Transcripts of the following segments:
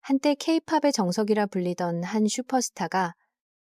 한때 K-팝의 정석이라 불리던 한 슈퍼스타가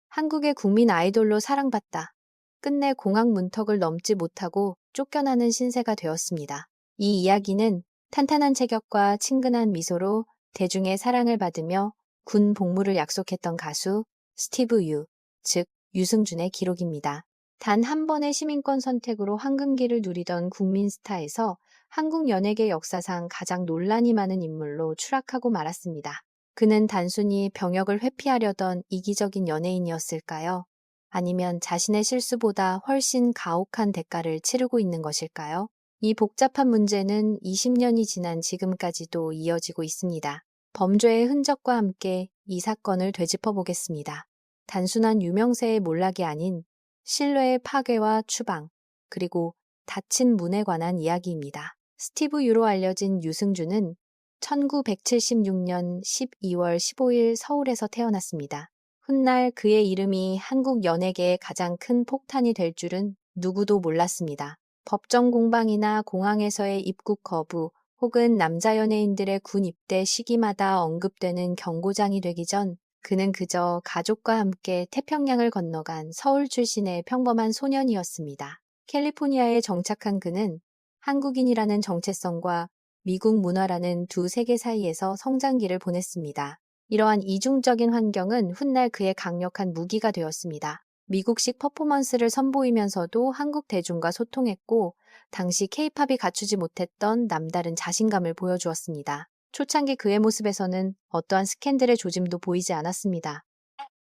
한국의 국민 아이돌로 사랑받다. 끝내 공항 문턱을 넘지 못하고 쫓겨나는 신세가 되었습니다. 이 이야기는 탄탄한 체격과 친근한 미소로 대중의 사랑을 받으며 군 복무를 약속했던 가수 스티브 유, 즉 유승준의 기록입니다. 단 한 번의 시민권 선택으로 황금기를 누리던 국민 스타에서 한국 연예계 역사상 가장 논란이 많은 인물로 추락하고 말았습니다. 그는 단순히 병역을 회피하려던 이기적인 연예인이었을까요? 아니면 자신의 실수보다 훨씬 가혹한 대가를 치르고 있는 것일까요? 이 복잡한 문제는 20년이 지난 지금까지도 이어지고 있습니다. 범죄의 흔적과 함께 이 사건을 되짚어 보겠습니다. 단순한 유명세의 몰락이 아닌 신뢰의 파괴와 추방, 그리고 닫힌 문에 관한 이야기입니다. 스티브 유로 알려진 유승준은 1976년 12월 15일 서울에서 태어났습니다. 훗날 그의 이름이 한국 연예계의 가장 큰 폭탄이 될 줄은 누구도 몰랐습니다. 법정 공방이나 공항에서의 입국 거부 혹은 남자 연예인들의 군 입대 시기마다 언급되는 경고장이 되기 전 그는 그저 가족과 함께 태평양을 건너간 서울 출신의 평범한 소년이었습니다. 캘리포니아에 정착한 그는 한국인이라는 정체성과 미국 문화라는 두 세계 사이에서 성장기를 보냈습니다. 이러한 이중적인 환경은 훗날 그의 강력한 무기가 되었습니다. 미국식 퍼포먼스를 선보이면서도 한국 대중과 소통했고 당시 K-팝이 갖추지 못했던 남다른 자신감을 보여주었습니다. 초창기 그의 모습에서는 어떠한 스캔들의 조짐도 보이지 않았습니다.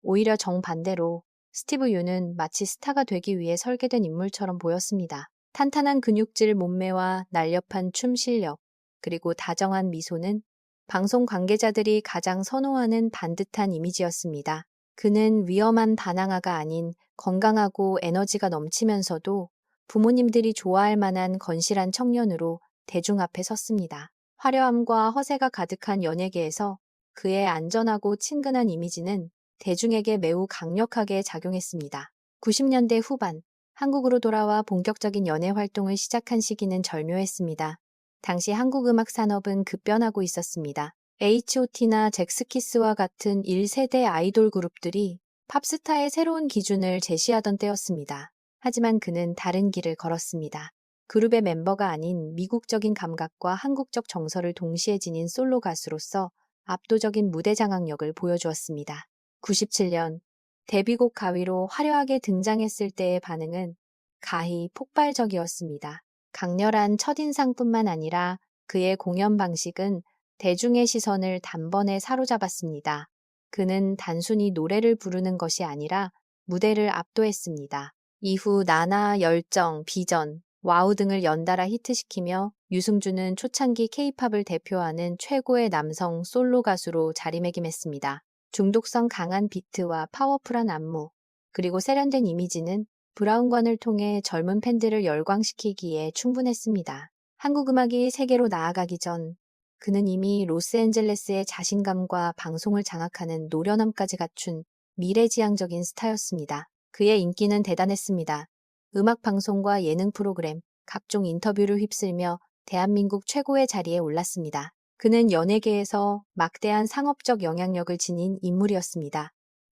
오히려 정반대로 스티브 유는 마치 스타가 되기 위해 설계된 인물처럼 보였습니다. 탄탄한 근육질 몸매와 날렵한 춤 실력, 그리고 다정한 미소는 방송 관계자들이 가장 선호하는 반듯한 이미지였습니다. 그는 위험한 반항아가 아닌 건강하고 에너지가 넘치면서도 부모님들이 좋아할 만한 건실한 청년으로 대중 앞에 섰습니다. 화려함과 허세가 가득한 연예계에서 그의 안전하고 친근한 이미지는 대중에게 매우 강력하게 작용했습니다. 90년대 후반, 한국으로 돌아와 본격적인 연예 활동을 시작한 시기는 절묘했습니다. 당시 한국 음악 산업은 급변하고 있었습니다. H.O.T나 잭스키스와 같은 1세대 아이돌 그룹들이 팝스타의 새로운 기준을 제시하던 때였습니다. 하지만 그는 다른 길을 걸었습니다. 그룹의 멤버가 아닌 미국적인 감각과 한국적 정서를 동시에 지닌 솔로 가수로서 압도적인 무대 장악력을 보여주었습니다. 97년 데뷔곡 가위로 화려하게 등장했을 때의 반응은 가히 폭발적이었습니다. 강렬한 첫인상뿐만 아니라 그의 공연 방식은 대중의 시선을 단번에 사로잡았습니다. 그는 단순히 노래를 부르는 것이 아니라 무대를 압도했습니다. 이후 나나, 열정, 비전, 와우 등을 연달아 히트시키며 유승준은 초창기 K-팝을 대표하는 최고의 남성 솔로 가수로 자리매김했습니다. 중독성 강한 비트와 파워풀한 안무, 그리고 세련된 이미지는 브라운관을 통해 젊은 팬들을 열광시키기에 충분했습니다. 한국 음악이 세계로 나아가기 전 그는 이미 로스앤젤레스의 자신감과 방송을 장악하는 노련함까지 갖춘 미래지향적인 스타였습니다. 그의 인기는 대단했습니다. 음악 방송과 예능 프로그램, 각종 인터뷰를 휩쓸며 대한민국 최고의 자리에 올랐습니다. 그는 연예계에서 막대한 상업적 영향력을 지닌 인물이었습니다.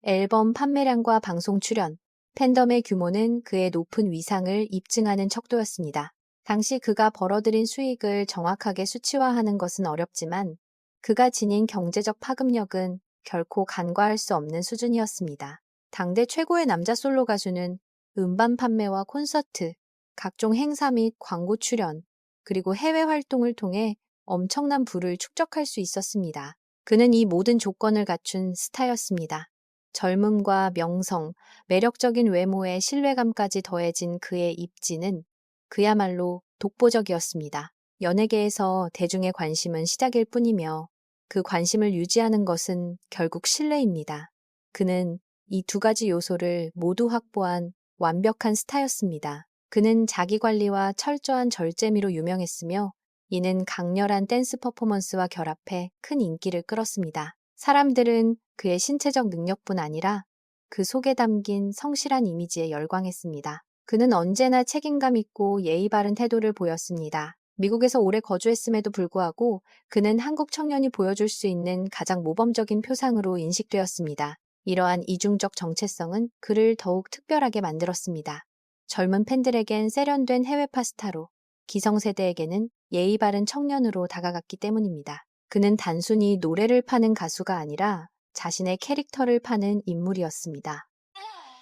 앨범 판매량과 방송 출연, 팬덤의 규모는 그의 높은 위상을 입증하는 척도였습니다. 당시 그가 벌어들인 수익을 정확하게 수치화하는 것은 어렵지만 그가 지닌 경제적 파급력은 결코 간과할 수 없는 수준이었습니다. 당대 최고의 남자 솔로 가수는 음반 판매와 콘서트, 각종 행사 및 광고 출연, 그리고 해외 활동을 통해 엄청난 부를 축적할 수 있었습니다. 그는 이 모든 조건을 갖춘 스타였습니다. 젊음과 명성, 매력적인 외모에 신뢰감까지 더해진 그의 입지는 그야말로 독보적이었습니다. 연예계에서 대중의 관심은 시작일 뿐이며 그 관심을 유지하는 것은 결국 신뢰입니다. 그는 이 두 가지 요소를 모두 확보한 완벽한 스타였습니다. 그는 자기관리와 철저한 절제미로 유명했으며 이는 강렬한 댄스 퍼포먼스와 결합해 큰 인기를 끌었습니다. 사람들은 그의 신체적 능력뿐 아니라 그 속에 담긴 성실한 이미지에 열광했습니다. 그는 언제나 책임감 있고 예의 바른 태도를 보였습니다. 미국에서 오래 거주했음에도 불구하고 그는 한국 청년이 보여줄 수 있는 가장 모범적인 표상으로 인식되었습니다. 이러한 이중적 정체성은 그를 더욱 특별하게 만들었습니다. 젊은 팬들에겐 세련된 해외파 스타로, 기성세대에게는 예의 바른 청년으로 다가갔기 때문입니다. 그는 단순히 노래를 파는 가수가 아니라 자신의 캐릭터를 파는 인물이었습니다.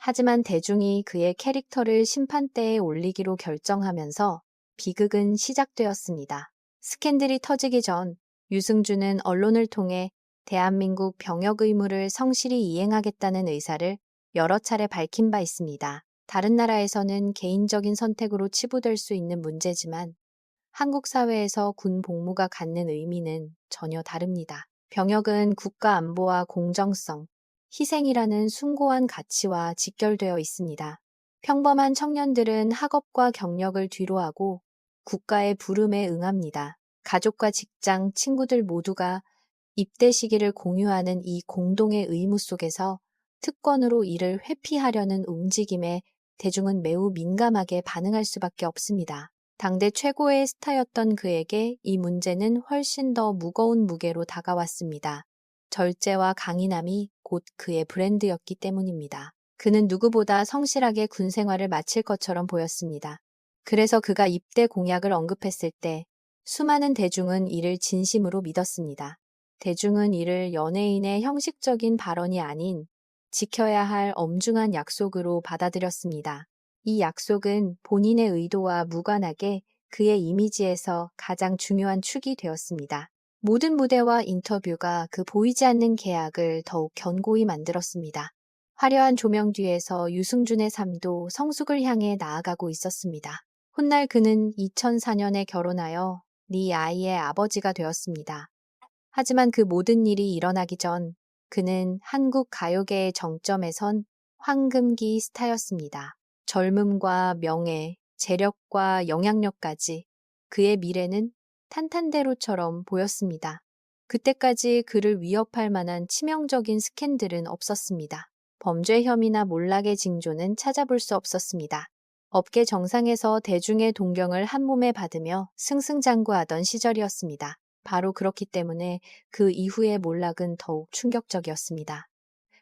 하지만 대중이 그의 캐릭터를 심판대에 올리기로 결정하면서 비극은 시작되었습니다. 스캔들이 터지기 전 유승준은 언론을 통해 대한민국 병역 의무를 성실히 이행하겠다는 의사를 여러 차례 밝힌 바 있습니다. 다른 나라에서는 개인적인 선택으로 치부될 수 있는 문제지만 한국 사회에서 군 복무가 갖는 의미는 전혀 다릅니다. 병역은 국가 안보와 공정성, 희생이라는 숭고한 가치와 직결되어 있습니다. 평범한 청년들은 학업과 경력을 뒤로하고 국가의 부름에 응합니다. 가족과 직장, 친구들 모두가 입대 시기를 공유하는 이 공동의 의무 속에서 특권으로 이를 회피하려는 움직임에 대중은 매우 민감하게 반응할 수밖에 없습니다. 당대 최고의 스타였던 그에게 이 문제는 훨씬 더 무거운 무게로 다가왔습니다. 절제와 강인함이 곧 그의 브랜드였기 때문입니다. 그는 누구보다 성실하게 군 생활을 마칠 것처럼 보였습니다. 그래서 그가 입대 공약을 언급했을 때 수많은 대중은 이를 진심으로 믿었습니다. 대중은 이를 연예인의 형식적인 발언이 아닌 지켜야 할 엄중한 약속으로 받아들였습니다. 이 약속은 본인의 의도와 무관하게 그의 이미지에서 가장 중요한 축이 되었습니다. 모든 무대와 인터뷰가 그 보이지 않는 계약을 더욱 견고히 만들었습니다. 화려한 조명 뒤에서 유승준의 삶도 성숙을 향해 나아가고 있었습니다. 훗날 그는 2004년에 결혼하여 네 아이의 아버지가 되었습니다. 하지만 그 모든 일이 일어나기 전 그는 한국 가요계의 정점에 선 황금기 스타였습니다. 젊음과 명예, 재력과 영향력까지 그의 미래는 탄탄대로처럼 보였습니다. 그때까지 그를 위협할 만한 치명적인 스캔들은 없었습니다. 범죄 혐의나 몰락의 징조는 찾아볼 수 없었습니다. 업계 정상에서 대중의 동경을 한몸에 받으며 승승장구하던 시절이었습니다. 바로 그렇기 때문에 그 이후의 몰락은 더욱 충격적이었습니다.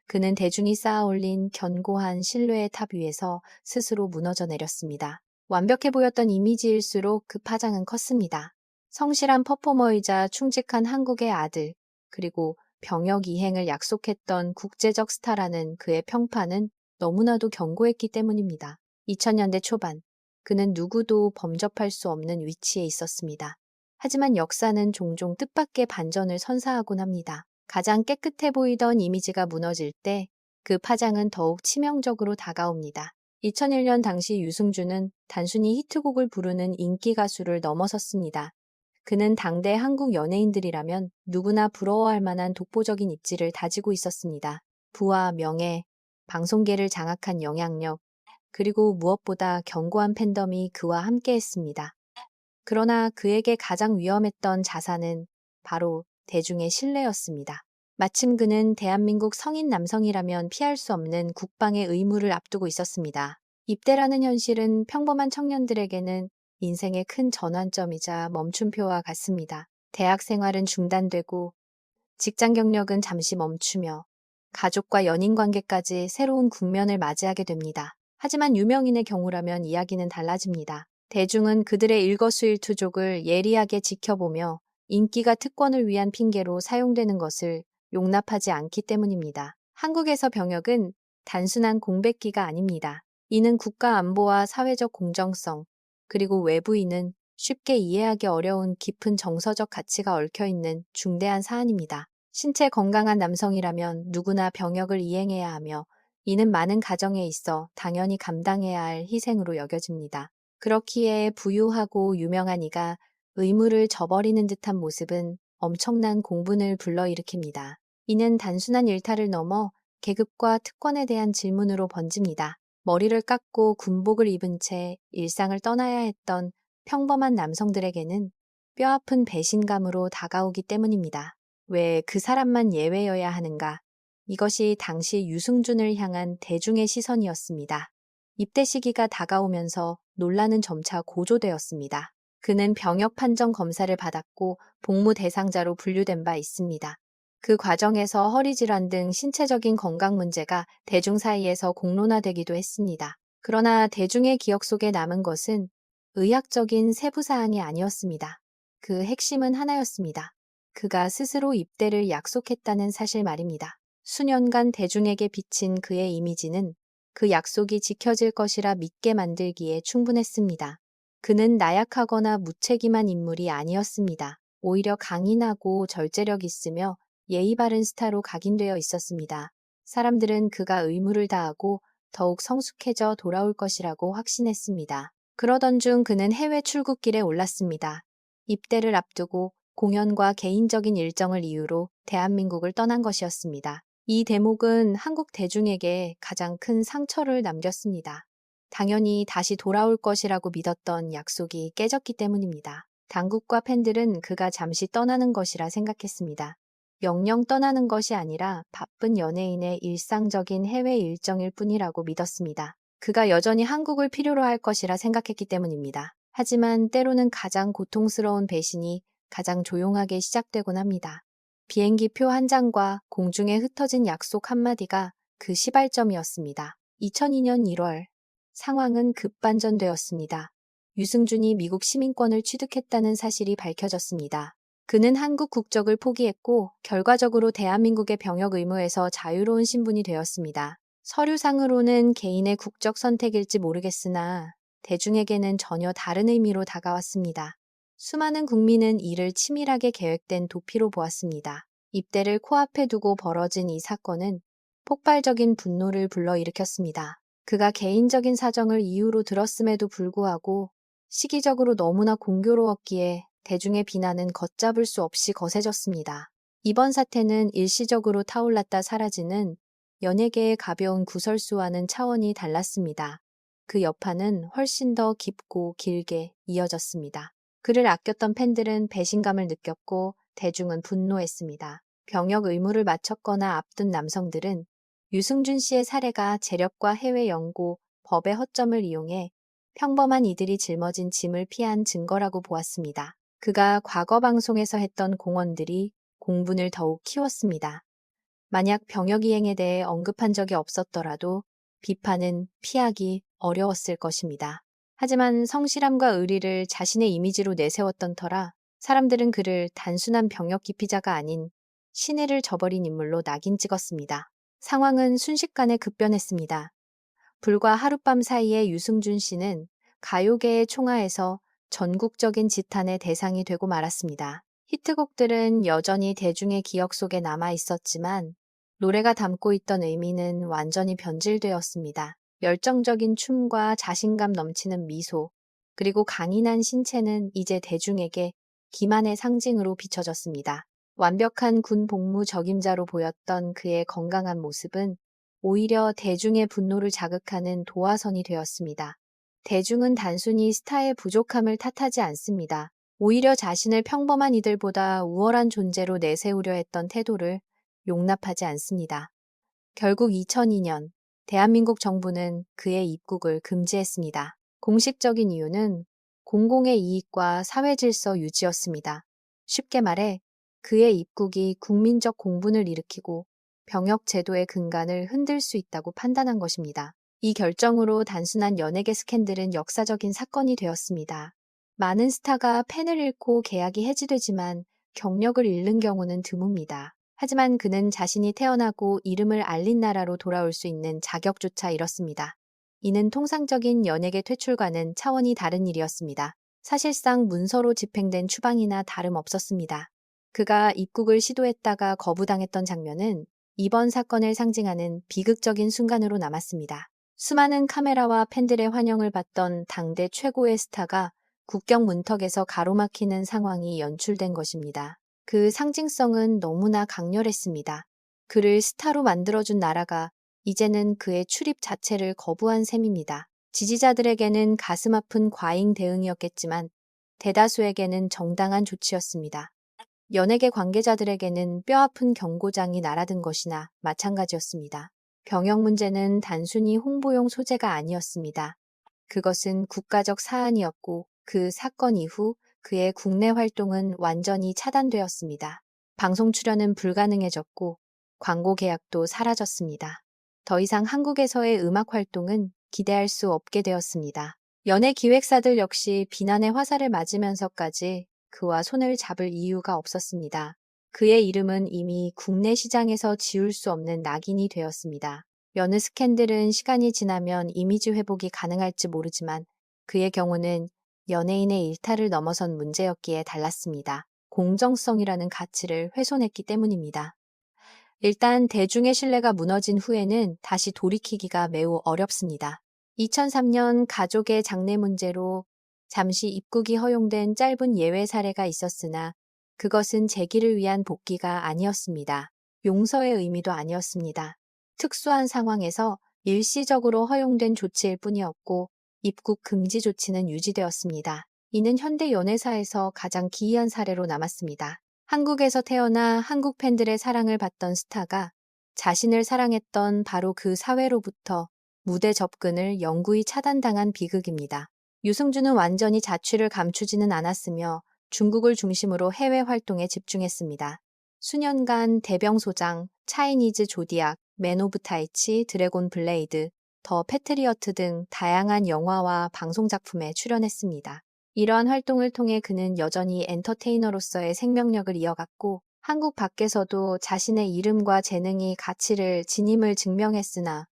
그는 대중이 쌓아올린 견고한 신뢰의 탑 위에서 스스로 무너져 내렸습니다. 완벽해 보였던 이미지일수록 그 파장은 컸습니다. 성실한 퍼포머이자 충직한 한국의 아들, 그리고 병역 이행을 약속했던 국제적 스타라는 그의 평판은 너무나도 견고했기 때문입니다. 2000년대 초반, 그는 누구도 범접할 수 없는 위치에 있었습니다. 하지만 역사는 종종 뜻밖의 반전을 선사하곤 합니다. 가장 깨끗해 보이던 이미지가 무너질 때 그 파장은 더욱 치명적으로 다가옵니다. 2001년 당시 유승준은 단순히 히트곡을 부르는 인기 가수를 넘어섰습니다. 그는 당대 한국 연예인들이라면 누구나 부러워할 만한 독보적인 입지를 다지고 있었습니다. 부와 명예, 방송계를 장악한 영향력, 그리고 무엇보다 견고한 팬덤이 그와 함께했습니다. 그러나 그에게 가장 위험했던 자산은 바로 대중의 신뢰였습니다. 마침 그는 대한민국 성인 남성이라면 피할 수 없는 국방의 의무를 앞두고 있었습니다. 입대라는 현실은 평범한 청년들에게는 인생의 큰 전환점이자 멈춤표와 같습니다. 대학 생활은 중단되고 직장 경력은 잠시 멈추며 가족과 연인 관계까지 새로운 국면을 맞이하게 됩니다. 하지만 유명인의 경우라면 이야기는 달라집니다. 대중은 그들의 일거수일투족을 예리하게 지켜보며 인기가 특권을 위한 핑계로 사용되는 것을 용납하지 않기 때문입니다. 한국에서 병역은 단순한 공백기가 아닙니다. 이는 국가 안보와 사회적 공정성, 그리고 외부인은 쉽게 이해하기 어려운 깊은 정서적 가치가 얽혀있는 중대한 사안입니다. 신체 건강한 남성이라면 누구나 병역을 이행해야 하며 이는 많은 가정에 있어 당연히 감당해야 할 희생으로 여겨집니다. 그렇기에 부유하고 유명한 이가 의무를 저버리는 듯한 모습은 엄청난 공분을 불러일으킵니다. 이는 단순한 일탈을 넘어 계급과 특권에 대한 질문으로 번집니다. 머리를 깎고 군복을 입은 채 일상을 떠나야 했던 평범한 남성들에게는 뼈아픈 배신감으로 다가오기 때문입니다. 왜 그 사람만 예외여야 하는가? 이것이 당시 유승준을 향한 대중의 시선이었습니다. 입대 시기가 다가오면서 논란은 점차 고조되었습니다. 그는 병역 판정 검사를 받았고 복무 대상자로 분류된 바 있습니다. 그 과정에서 허리 질환 등 신체적인 건강 문제가 대중 사이에서 공론화되기도 했습니다. 그러나 대중의 기억 속에 남은 것은 의학적인 세부 사항이 아니었습니다. 그 핵심은 하나였습니다. 그가 스스로 입대를 약속했다는 사실 말입니다. 수년간 대중에게 비친 그의 이미지는 그 약속이 지켜질 것이라 믿게 만들기에 충분했습니다. 그는 나약하거나 무책임한 인물이 아니었습니다. 오히려 강인하고 절제력 있으며 예의 바른 스타로 각인되어 있었습니다. 사람들은 그가 의무를 다하고 더욱 성숙해져 돌아올 것이라고 확신했습니다. 그러던 중 그는 해외 출국길에 올랐습니다. 입대를 앞두고 공연과 개인적인 일정을 이유로 대한민국을 떠난 것이었습니다. 이 대목은 한국 대중에게 가장 큰 상처를 남겼습니다. 당연히 다시 돌아올 것이라고 믿었던 약속이 깨졌기 때문입니다. 당국과 팬들은 그가 잠시 떠나는 것이라 생각했습니다. 영영 떠나는 것이 아니라 바쁜 연예인의 일상적인 해외 일정일 뿐이라고 믿었습니다. 그가 여전히 한국을 필요로 할 것이라 생각했기 때문입니다. 하지만 때로는 가장 고통스러운 배신이 가장 조용하게 시작되곤 합니다. 비행기표 한 장과 공중에 흩어진 약속 한마디가 그 시발점이었습니다. 2002년 1월 상황은 급반전되었습니다. 유승준이 미국 시민권을 취득했다는 사실이 밝혀졌습니다. 그는 한국 국적을 포기했고 결과적으로 대한민국의 병역 의무에서 자유로운 신분이 되었습니다. 서류상으로는 개인의 국적 선택일지 모르겠으나 대중에게는 전혀 다른 의미로 다가왔습니다. 수많은 국민은 이를 치밀하게 계획된 도피로 보았습니다. 입대를 코앞에 두고 벌어진 이 사건은 폭발적인 분노를 불러일으켰습니다. 그가 개인적인 사정을 이유로 들었음에도 불구하고 시기적으로 너무나 공교로웠기에 대중의 비난은 걷잡을 수 없이 거세졌습니다. 이번 사태는 일시적으로 타올랐다 사라지는 연예계의 가벼운 구설수와는 차원이 달랐습니다. 그 여파는 훨씬 더 깊고 길게 이어졌습니다. 그를 아꼈던 팬들은 배신감을 느꼈고 대중은 분노했습니다. 병역 의무를 마쳤거나 앞둔 남성들은 유승준 씨의 사례가 재력과 해외 연고, 법의 허점을 이용해 평범한 이들이 짊어진 짐을 피한 증거라고 보았습니다. 그가 과거 방송에서 했던 공언들이 공분을 더욱 키웠습니다. 만약 병역 이행에 대해 언급한 적이 없었더라도 비판은 피하기 어려웠을 것입니다. 하지만 성실함과 의리를 자신의 이미지로 내세웠던 터라 사람들은 그를 단순한 병역 기피자가 아닌 신의를 저버린 인물로 낙인 찍었습니다. 상황은 순식간에 급변했습니다. 불과 하룻밤 사이에 유승준 씨는 가요계의 총하에서 전국적인 지탄의 대상이 되고 말았습니다. 히트곡들은 여전히 대중의 기억 속에 남아 있었지만 노래가 담고 있던 의미는 완전히 변질되었습니다. 열정적인 춤과 자신감 넘치는 미소, 그리고 강인한 신체는 이제 대중에게 기만의 상징으로 비춰졌습니다. 완벽한 군 복무 적임자로 보였던 그의 건강한 모습은 오히려 대중의 분노를 자극하는 도화선이 되었습니다. 대중은 단순히 스타의 부족함을 탓하지 않습니다. 오히려 자신을 평범한 이들보다 우월한 존재로 내세우려 했던 태도를 용납하지 않습니다. 결국 2002년 대한민국 정부는 그의 입국을 금지했습니다. 공식적인 이유는 공공의 이익과 사회 질서 유지였습니다. 쉽게 말해 그의 입국이 국민적 공분을 일으키고 병역 제도의 근간을 흔들 수 있다고 판단한 것입니다. 이 결정으로 단순한 연예계 스캔들은 역사적인 사건이 되었습니다. 많은 스타가 팬을 잃고 계약이 해지되지만 경력을 잃는 경우는 드뭅니다. 하지만 그는 자신이 태어나고 이름을 알린 나라로 돌아올 수 있는 자격조차 잃었습니다. 이는 통상적인 연예계 퇴출과는 차원이 다른 일이었습니다. 사실상 문서로 집행된 추방이나 다름없었습니다. 그가 입국을 시도했다가 거부당했던 장면은 이번 사건을 상징하는 비극적인 순간으로 남았습니다. 수많은 카메라와 팬들의 환영을 받던 당대 최고의 스타가 국경 문턱에서 가로막히는 상황이 연출된 것입니다. 그 상징성은 너무나 강렬했습니다. 그를 스타로 만들어준 나라가 이제는 그의 출입 자체를 거부한 셈입니다. 지지자들에게는 가슴 아픈 과잉 대응이었겠지만 대다수에게는 정당한 조치였습니다. 연예계 관계자들에게는 뼈아픈 경고장이 날아든 것이나 마찬가지였습니다. 병역 문제는 단순히 홍보용 소재가 아니었습니다. 그것은 국가적 사안이었고 그 사건 이후 그의 국내 활동은 완전히 차단되었습니다. 방송 출연은 불가능해졌고 광고 계약도 사라졌습니다. 더 이상 한국에서의 음악 활동은 기대할 수 없게 되었습니다. 연예 기획사들 역시 비난의 화살을 맞으면서까지 그와 손을 잡을 이유가 없었습니다. 그의 이름은 이미 국내 시장에서 지울 수 없는 낙인이 되었습니다. 여느 스캔들은 시간이 지나면 이미지 회복이 가능할지 모르지만 그의 경우는 연예인의 일탈을 넘어선 문제였기에 달랐습니다. 공정성이라는 가치를 훼손했기 때문입니다. 일단 대중의 신뢰가 무너진 후에는 다시 돌이키기가 매우 어렵습니다. 2003년 가족의 장래 문제로 잠시 입국이 허용된 짧은 예외 사례가 있었으나 그것은 재기를 위한 복귀가 아니었습니다. 용서의 의미도 아니었습니다. 특수한 상황에서 일시적으로 허용된 조치일 뿐이었고 입국 금지 조치는 유지되었습니다. 이는 현대 연예사에서 가장 기이한 사례로 남았습니다. 한국에서 태어나 한국 팬들의 사랑을 받던 스타가 자신을 사랑했던 바로 그 사회로부터 무대 접근을 영구히 차단당한 비극입니다. 유승준은 완전히 자취를 감추지는 않았으며 중국을 중심으로 해외 활동에 집중했습니다. 수년간 대병소장, 차이니즈 조디악, 맨 오브 타이치, 드래곤 블레이드, 더 패트리어트 등 다양한 영화와 방송작품에 출연했습니다. 이러한 활동을 통해 그는 여전히 엔터테이너로서의 생명력을 이어갔고 한국 밖에서도 자신의 이름과 재능이 가치를 지님을 증명했으나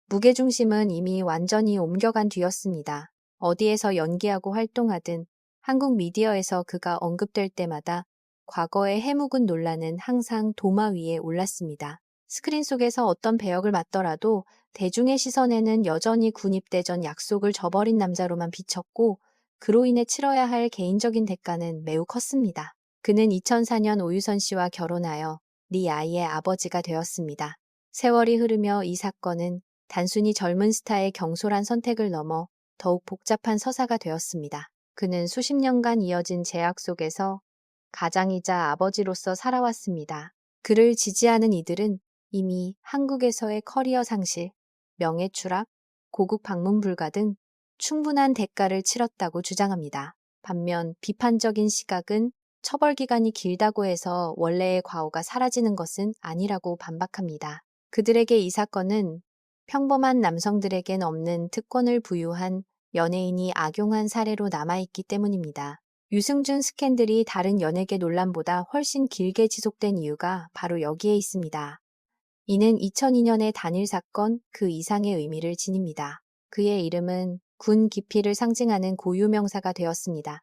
무게중심은 이미 완전히 옮겨간 뒤였습니다. 어디에서 연기하고 활동하든 한국 미디어에서 그가 언급될 때마다 과거의 해묵은 논란은 항상 도마 위에 올랐습니다. 스크린 속에서 어떤 배역을 맡더라도 대중의 시선에는 여전히 군입대 전 약속을 저버린 남자로만 비쳤고 그로 인해 치러야 할 개인적인 대가는 매우 컸습니다. 그는 2004년 오유선 씨와 결혼하여 네 아이의 아버지가 되었습니다. 세월이 흐르며 이 사건은 단순히 젊은 스타의 경솔한 선택을 넘어 더욱 복잡한 서사가 되었습니다. 그는 수십 년간 이어진 제약 속에서 가장이자 아버지로서 살아왔습니다. 그를 지지하는 이들은 이미 한국에서의 커리어 상실, 명예 추락, 고국 방문 불가 등 충분한 대가를 치렀다고 주장합니다. 반면 비판적인 시각은 처벌 기간이 길다고 해서 원래의 과오가 사라지는 것은 아니라고 반박합니다. 그들에게 이 사건은 평범한 남성들에겐 없는 특권을 부유한 연예인이 악용한 사례로 남아있기 때문입니다. 유승준 스캔들이 다른 연예계 논란보다 훨씬 길게 지속된 이유가 바로 여기에 있습니다. 이는 2002년의 단일 사건 그 이상의 의미를 지닙니다. 그의 이름은 군 기피를 상징하는 고유명사가 되었습니다.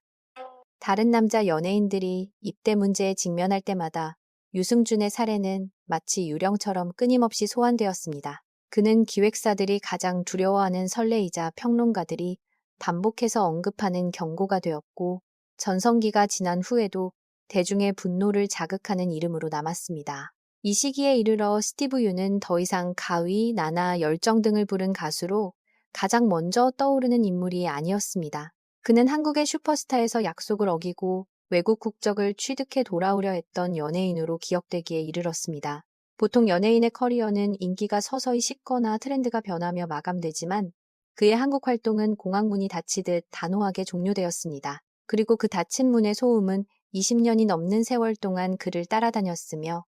다른 남자 연예인들이 입대 문제에 직면할 때마다 유승준의 사례는 마치 유령처럼 끊임없이 소환되었습니다. 그는 기획사들이 가장 두려워하는 선례이자 평론가들이 반복해서 언급하는 경고가 되었고 전성기가 지난 후에도 대중의 분노를 자극하는 이름으로 남았습니다. 이 시기에 이르러 스티브 유는 더 이상 가위, 나나, 열정 등을 부른 가수로 가장 먼저 떠오르는 인물이 아니었습니다. 그는 한국의 슈퍼스타에서 약속을 어기고 외국 국적을 취득해 돌아오려 했던 연예인으로 기억되기에 이르렀습니다. 보통 연예인의 커리어는 인기가 서서히 식거나 트렌드가 변하며 마감되지만 그의 한국 활동은 공항문이 닫히듯 단호하게 종료되었습니다. 그리고 그 닫힌 문의 소음은 20년이 넘는 세월 동안 그를 따라다녔으며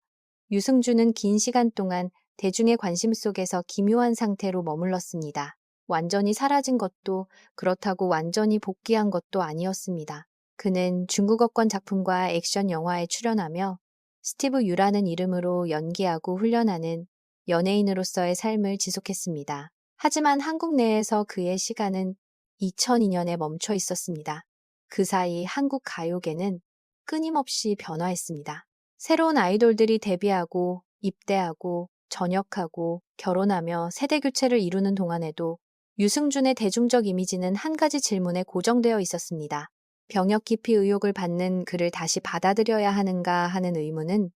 유승준은 긴 시간 동안 대중의 관심 속에서 기묘한 상태로 머물렀습니다. 완전히 사라진 것도 그렇다고 완전히 복귀한 것도 아니었습니다. 그는 중국어권 작품과 액션 영화에 출연하며 스티브 유라는 이름으로 연기하고 훈련하는 연예인으로서의 삶을 지속했습니다. 하지만 한국 내에서 그의 시간은 2002년에 멈춰 있었습니다. 그 사이 한국 가요계는 끊임없이 변화했습니다. 새로운 아이돌들이 데뷔하고 입대하고 전역하고 결혼하며 세대 교체를 이루는 동안에도 유승준의 대중적 이미지는 한 가지 질문에 고정되어 있었습니다. 병역 기피 의혹을 받는 그를 다시 받아들여야 하는가 하는 의문은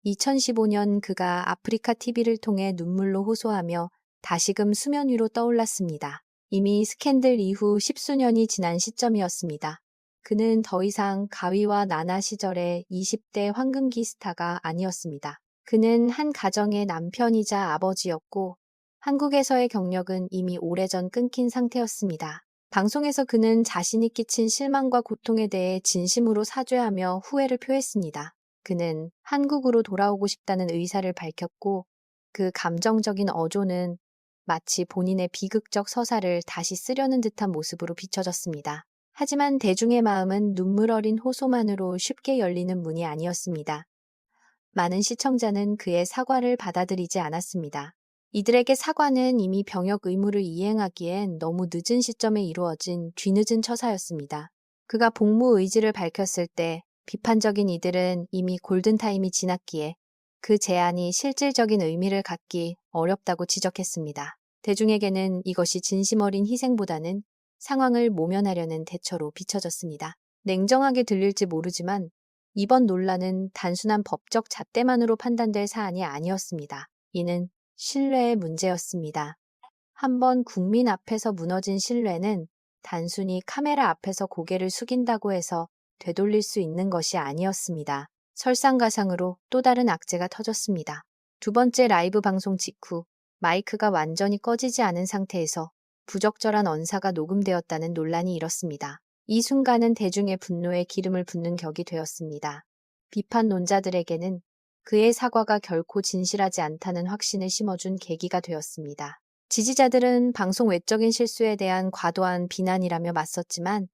2015년 그가 아프리카 TV를 통해 눈물로 호소하며 다시금 수면 위로 떠올랐습니다. 이미 스캔들 이후 십수년이 지난 시점이었습니다. 그는 더 이상 가위와 나나 시절의 20대 황금기 스타가 아니었습니다. 그는 한 가정의 남편이자 아버지였고 한국에서의 경력은 이미 오래전 끊긴 상태였습니다. 방송에서 그는 자신이 끼친 실망과 고통에 대해 진심으로 사죄하며 후회를 표했습니다. 그는 한국으로 돌아오고 싶다는 의사를 밝혔고 그 감정적인 어조는 마치 본인의 비극적 서사를 다시 쓰려는 듯한 모습으로 비춰졌습니다. 하지만 대중의 마음은 눈물 어린 호소만으로 쉽게 열리는 문이 아니었습니다. 많은 시청자는 그의 사과를 받아들이지 않았습니다. 이들에게 사과는 이미 병역 의무를 이행하기엔 너무 늦은 시점에 이루어진 뒤늦은 처사였습니다. 그가 복무 의지를 밝혔을 때 비판적인 이들은 이미 골든타임이 지났기에 그 제안이 실질적인 의미를 갖기 어렵다고 지적했습니다. 대중에게는 이것이 진심 어린 희생보다는 상황을 모면하려는 대처로 비춰졌습니다. 냉정하게 들릴지 모르지만 이번 논란은 단순한 법적 잣대만으로 판단될 사안이 아니었습니다. 이는 신뢰의 문제였습니다. 한번 국민 앞에서 무너진 신뢰는 단순히 카메라 앞에서 고개를 숙인다고 해서 되돌릴 수 있는 것이 아니었습니다. 설상가상으로 또 다른 악재가 터졌습니다. 두 번째 라이브 방송 직후 마이크가 완전히 꺼지지 않은 상태에서 부적절한 언사가 녹음되었다는 논란이 일었습니다. 이 순간은 대중의 분노에 기름을 붓는 격이 되었습니다. 비판론자들에게는 그의 사과가 결코 진실하지 않다는 확신을 심어준 계기가 되었습니다. 지지자들은 방송 외적인 실수에 대한 과도한 비난이라며 맞섰지만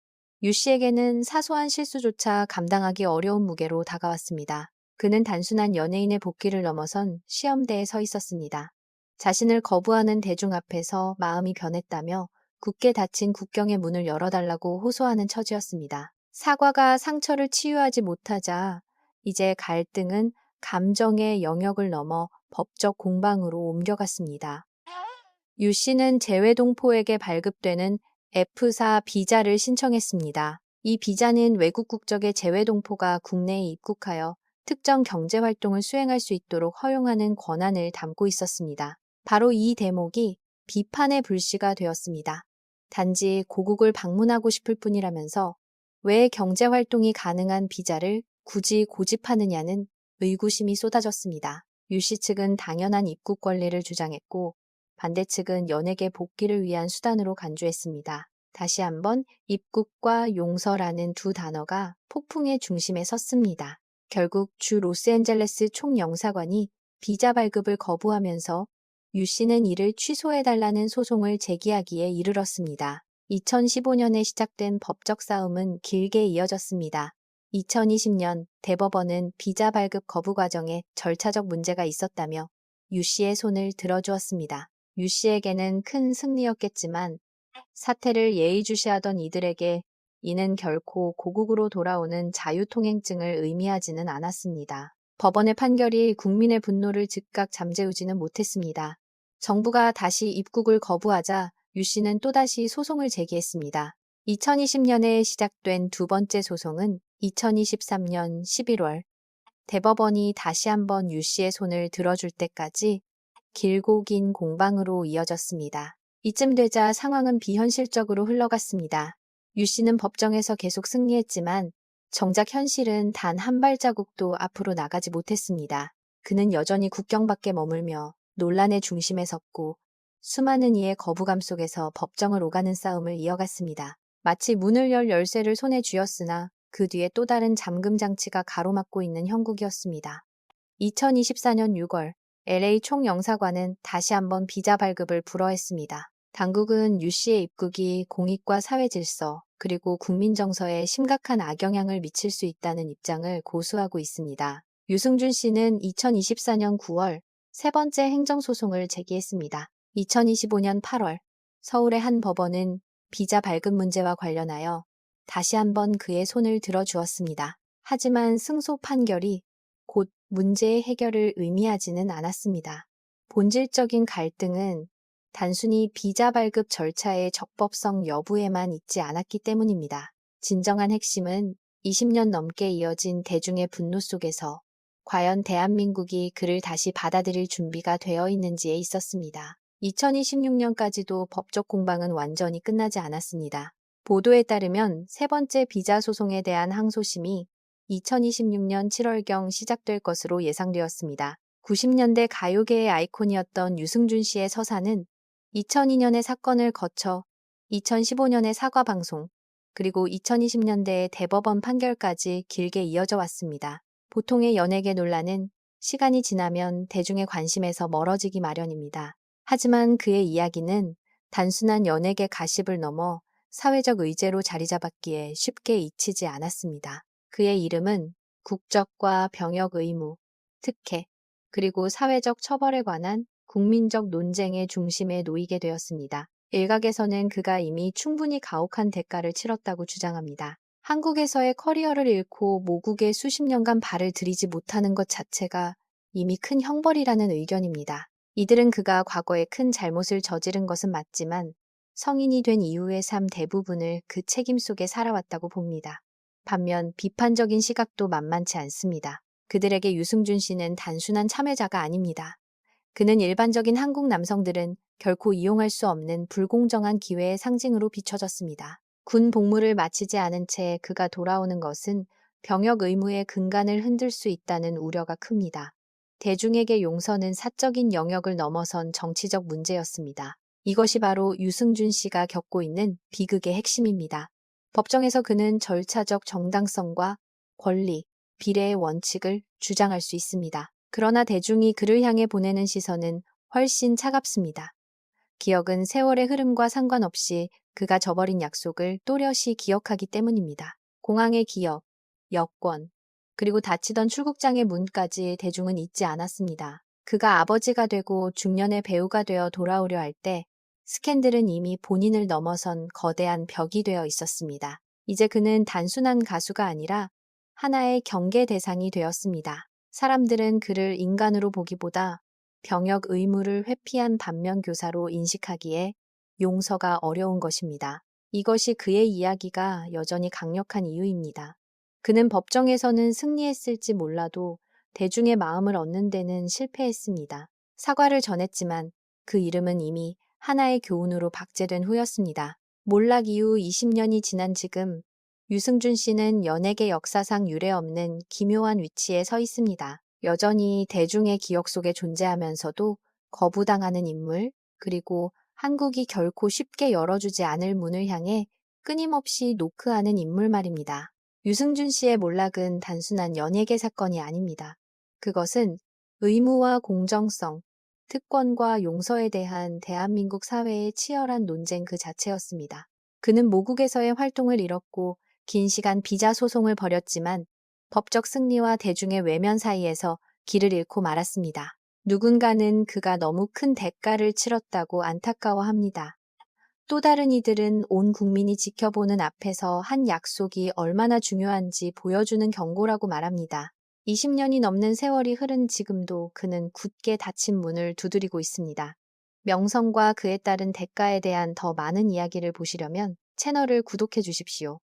유 씨에게는 사소한 실수조차 감당하기 어려운 무게로 다가왔습니다. 그는 단순한 연예인의 복귀를 넘어선 시험대에 서 있었습니다. 자신을 거부하는 대중 앞에서 마음이 변했다며 굳게 닫힌 국경의 문을 열어달라고 호소하는 처지였습니다. 사과가 상처를 치유하지 못하자 이제 갈등은 감정의 영역을 넘어 법적 공방으로 옮겨갔습니다. 유 씨는 재외동포에게 발급되는 F4 비자를 신청했습니다. 이 비자는 외국 국적의 재외동포가 국내에 입국하여 특정 경제활동을 수행할 수 있도록 허용하는 권한을 담고 있었습니다. 바로 이 대목이 비판의 불씨가 되었습니다. 단지 고국을 방문하고 싶을 뿐이라면서 왜 경제활동이 가능한 비자를 굳이 고집하느냐는 의구심이 쏟아졌습니다. 유 씨 측은 당연한 입국 권리를 주장했고 반대 측은 연예계 복귀를 위한 수단으로 간주했습니다. 다시 한번 입국과 용서라는 두 단어가 폭풍의 중심에 섰습니다. 결국 주 로스앤젤레스 총영사관이 비자 발급을 거부하면서 유 씨는 이를 취소해달라는 소송을 제기하기에 이르렀습니다. 2015년에 시작된 법적 싸움은 길게 이어졌습니다. 2020년 대법원은 비자 발급 거부 과정에 절차적 문제가 있었다며 유 씨의 손을 들어주었습니다. 유 씨에게는 큰 승리였겠지만 사태를 예의주시하던 이들에게 이는 결코 고국으로 돌아오는 자유통행증을 의미하지는 않았습니다. 법원의 판결이 국민의 분노를 즉각 잠재우지는 못했습니다. 정부가 다시 입국을 거부하자 유 씨는 또다시 소송을 제기했습니다. 2020년에 시작된 두 번째 소송은 2023년 11월 대법원이 다시 한번 유 씨의 손을 들어줄 때까지 길고 긴 공방으로 이어졌습니다. 이쯤 되자 상황은 비현실적으로 흘러갔습니다. 유 씨는 법정에서 계속 승리했지만 정작 현실은 단 한 발자국도 앞으로 나가지 못했습니다. 그는 여전히 국경 밖에 머물며 논란의 중심에 섰고 수많은 이의 거부감 속에서 법정을 오가는 싸움을 이어갔습니다. 마치 문을 열 열쇠를 손에 쥐었으나 그 뒤에 또 다른 잠금 장치가 가로막고 있는 형국이었습니다. 2024년 6월 LA 총영사관은 다시 한번 비자 발급을 불허했습니다. 당국은 유 씨의 입국이 공익과 사회 질서 그리고 국민 정서에 심각한 악영향을 미칠 수 있다는 입장을 고수하고 있습니다. 유승준 씨는 2024년 9월 세 번째 행정소송을 제기했습니다. 2025년 8월 서울의 한 법원은 비자 발급 문제와 관련하여 다시 한번 그의 손을 들어주었습니다. 하지만 승소 판결이 곧 문제의 해결을 의미하지는 않았습니다. 본질적인 갈등은 단순히 비자 발급 절차의 적법성 여부에만 있지 않았기 때문입니다. 진정한 핵심은 20년 넘게 이어진 대중의 분노 속에서 과연 대한민국이 그를 다시 받아들일 준비가 되어 있는지에 있었습니다. 2026년까지도 법적 공방은 완전히 끝나지 않았습니다. 보도에 따르면 세 번째 비자 소송에 대한 항소심이 2026년 7월경 시작될 것으로 예상되었습니다. 90년대 가요계의 아이콘이었던 유승준 씨의 서사는 2002년의 사건을 거쳐 2015년의 사과 방송, 그리고 2020년대의 대법원 판결까지 길게 이어져 왔습니다. 보통의 연예계 논란은 시간이 지나면 대중의 관심에서 멀어지기 마련입니다. 하지만 그의 이야기는 단순한 연예계 가십을 넘어 사회적 의제로 자리 잡았기에 쉽게 잊히지 않았습니다. 그의 이름은 국적과 병역 의무, 특혜, 그리고 사회적 처벌에 관한 국민적 논쟁의 중심에 놓이게 되었습니다. 일각에서는 그가 이미 충분히 가혹한 대가를 치렀다고 주장합니다. 한국에서의 커리어를 잃고 모국에 수십 년간 발을 들이지 못하는 것 자체가 이미 큰 형벌이라는 의견입니다. 이들은 그가 과거에 큰 잘못을 저지른 것은 맞지만 성인이 된 이후의 삶 대부분을 그 책임 속에 살아왔다고 봅니다. 반면 비판적인 시각도 만만치 않습니다. 그들에게 유승준 씨는 단순한 참여자가 아닙니다. 그는 일반적인 한국 남성들은 결코 이용할 수 없는 불공정한 기회의 상징으로 비춰졌습니다. 군 복무를 마치지 않은 채 그가 돌아오는 것은 병역 의무의 근간을 흔들 수 있다는 우려가 큽니다. 대중에게 용서는 사적인 영역을 넘어선 정치적 문제였습니다. 이것이 바로 유승준 씨가 겪고 있는 비극의 핵심입니다. 법정에서 그는 절차적 정당성과 권리, 비례의 원칙을 주장할 수 있습니다. 그러나 대중이 그를 향해 보내는 시선은 훨씬 차갑습니다. 기억은 세월의 흐름과 상관없이 그가 저버린 약속을 또렷이 기억하기 때문입니다. 공항의 기억, 여권, 그리고 닫히던 출국장의 문까지 대중은 잊지 않았습니다. 그가 아버지가 되고 중년의 배우가 되어 돌아오려 할 때 스캔들은 이미 본인을 넘어선 거대한 벽이 되어 있었습니다. 이제 그는 단순한 가수가 아니라 하나의 경계 대상이 되었습니다. 사람들은 그를 인간으로 보기보다 병역 의무를 회피한 반면교사로 인식하기에 용서가 어려운 것입니다. 이것이 그의 이야기가 여전히 강력한 이유입니다. 그는 법정에서는 승리했을지 몰라도 대중의 마음을 얻는 데는 실패했습니다. 사과를 전했지만 그 이름은 이미 하나의 교훈으로 박제된 후였습니다. 몰락 이후 20년이 지난 지금 유승준 씨는 연예계 역사상 유례없는 기묘한 위치에 서 있습니다. 여전히 대중의 기억 속에 존재하면서도 거부당하는 인물, 그리고 한국이 결코 쉽게 열어주지 않을 문을 향해 끊임없이 노크하는 인물 말입니다. 유승준 씨의 몰락은 단순한 연예계 사건이 아닙니다. 그것은 의무와 공정성, 특권과 용서에 대한 대한민국 사회의 치열한 논쟁 그 자체였습니다. 그는 모국에서의 활동을 잃었고 긴 시간 비자 소송을 벌였지만 법적 승리와 대중의 외면 사이에서 길을 잃고 말았습니다. 누군가는 그가 너무 큰 대가를 치렀다고 안타까워합니다. 또 다른 이들은 온 국민이 지켜보는 앞에서 한 약속이 얼마나 중요한지 보여주는 경고라고 말합니다. 20년이 넘는 세월이 흐른 지금도 그는 굳게 닫힌 문을 두드리고 있습니다. 명성과 그에 따른 대가에 대한 더 많은 이야기를 보시려면 채널을 구독해 주십시오.